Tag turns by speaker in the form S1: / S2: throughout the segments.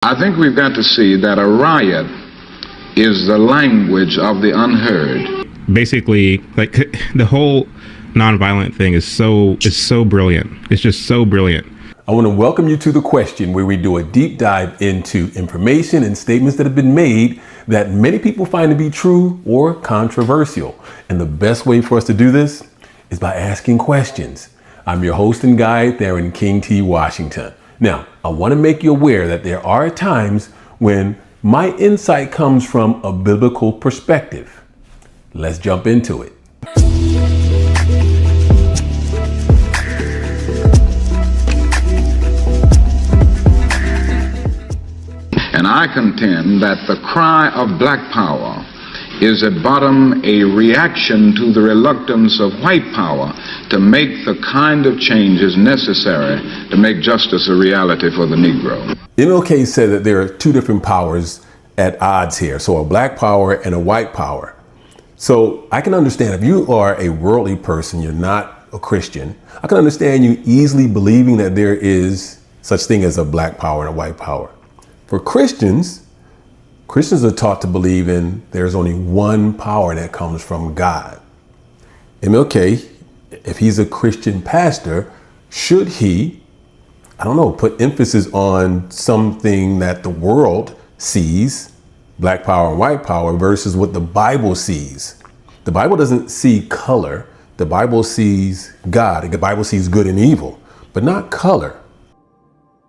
S1: I think we've got to see that a riot is the language of the unheard.
S2: Basically, like, the whole nonviolent thing is so brilliant. It's just so brilliant.
S3: I want to welcome you to The Question, where we do a deep dive into information and statements that have been made that many people find to be true or controversial. And the best way for us to do this is by asking questions. I'm your host and guide, Theron King T. Washington. Now, I want to make you aware that there are times when my insight comes from a biblical perspective. Let's jump into it.
S1: And I contend that the cry of black power is at bottom a reaction to the reluctance of white power to make the kind of changes necessary to make justice a reality for the Negro.
S3: MLK said that there are two different powers at odds here. So a black power and a white power. So I can understand if you are a worldly person, you're not a Christian, I can understand you easily believing that there is such thing as a black power and a white power. For Christians are taught to believe in there's only one power that comes from God. MLK, if he's a Christian pastor, should he, put emphasis on something that the world sees, black power and white power, versus what the Bible sees? The Bible doesn't see color. The Bible sees God. The Bible sees good and evil, but not color.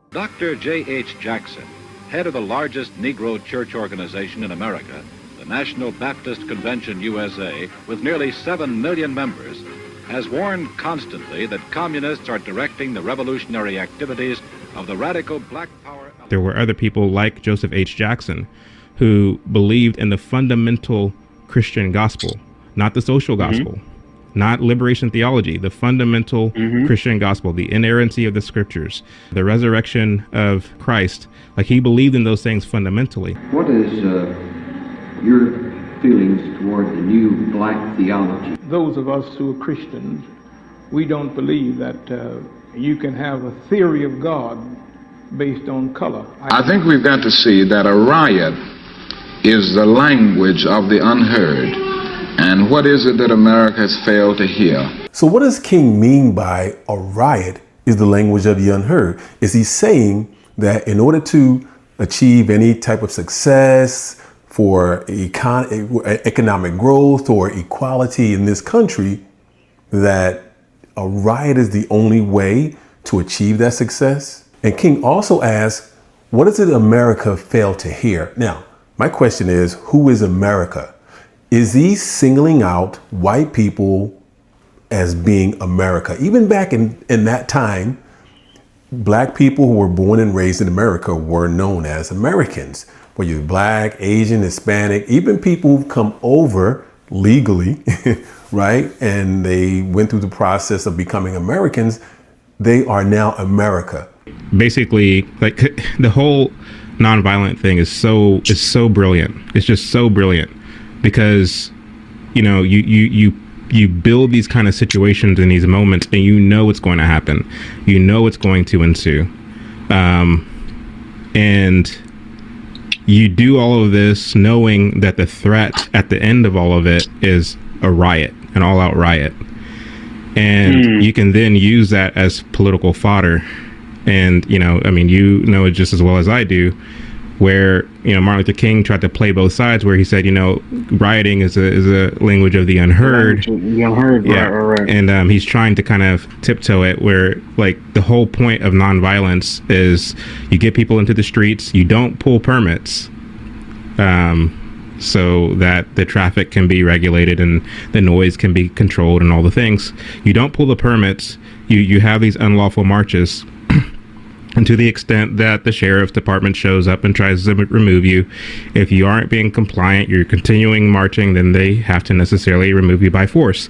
S4: Dr. J.H. Jackson, head of the largest Negro church organization in America, the National Baptist Convention USA, with nearly 7 million members, has warned constantly that communists are directing the revolutionary activities of the radical black power.
S2: There were other people like Joseph H. Jackson who believed in the fundamental Christian gospel, not the social gospel, not liberation theology, the fundamental Christian gospel, the inerrancy of the scriptures, the resurrection of Christ. Like, he believed in those things fundamentally.
S5: What is your feelings toward the new black theology?
S6: Those of us who are Christians, we don't believe that you can have a theory of God based on color.
S1: I think we've got to see that a riot is the language of the unheard. And what is it that America has failed to hear?
S3: So what does King mean by a riot is the language of the unheard? Is he saying that in order to achieve any type of success for economic growth or equality in this country, that a riot is the only way to achieve that success? And King also asks, what is it America failed to hear? Now, my question is, who is America? Is he singling out white people as being America? Even back in that time, black people who were born and raised in America were known as Americans. Whether you're black, Asian, Hispanic, even people who come over legally, right? And they went through the process of becoming Americans, they are now America.
S2: Basically, like, the whole nonviolent thing is so brilliant. It's just so brilliant because, you build these kind of situations in these moments and you know what's going to happen. You know what's going to ensue. And you do all of this knowing that the threat at the end of all of it is a riot, an all-out riot. And you can then use that as political fodder. And, you know it just as well as I do, where, Martin Luther King tried to play both sides, where he said, rioting is a language of the unheard.
S7: The unheard,
S2: yeah.
S7: Right.
S2: And he's trying to kind of tiptoe it, where, like, the whole point of nonviolence is you get people into the streets, you don't pull permits, so that the traffic can be regulated and the noise can be controlled and all the things. You don't pull the permits, you have these unlawful marches. And to the extent that the sheriff's department shows up and tries to remove you, if you aren't being compliant, you're continuing marching, then they have to necessarily remove you by force.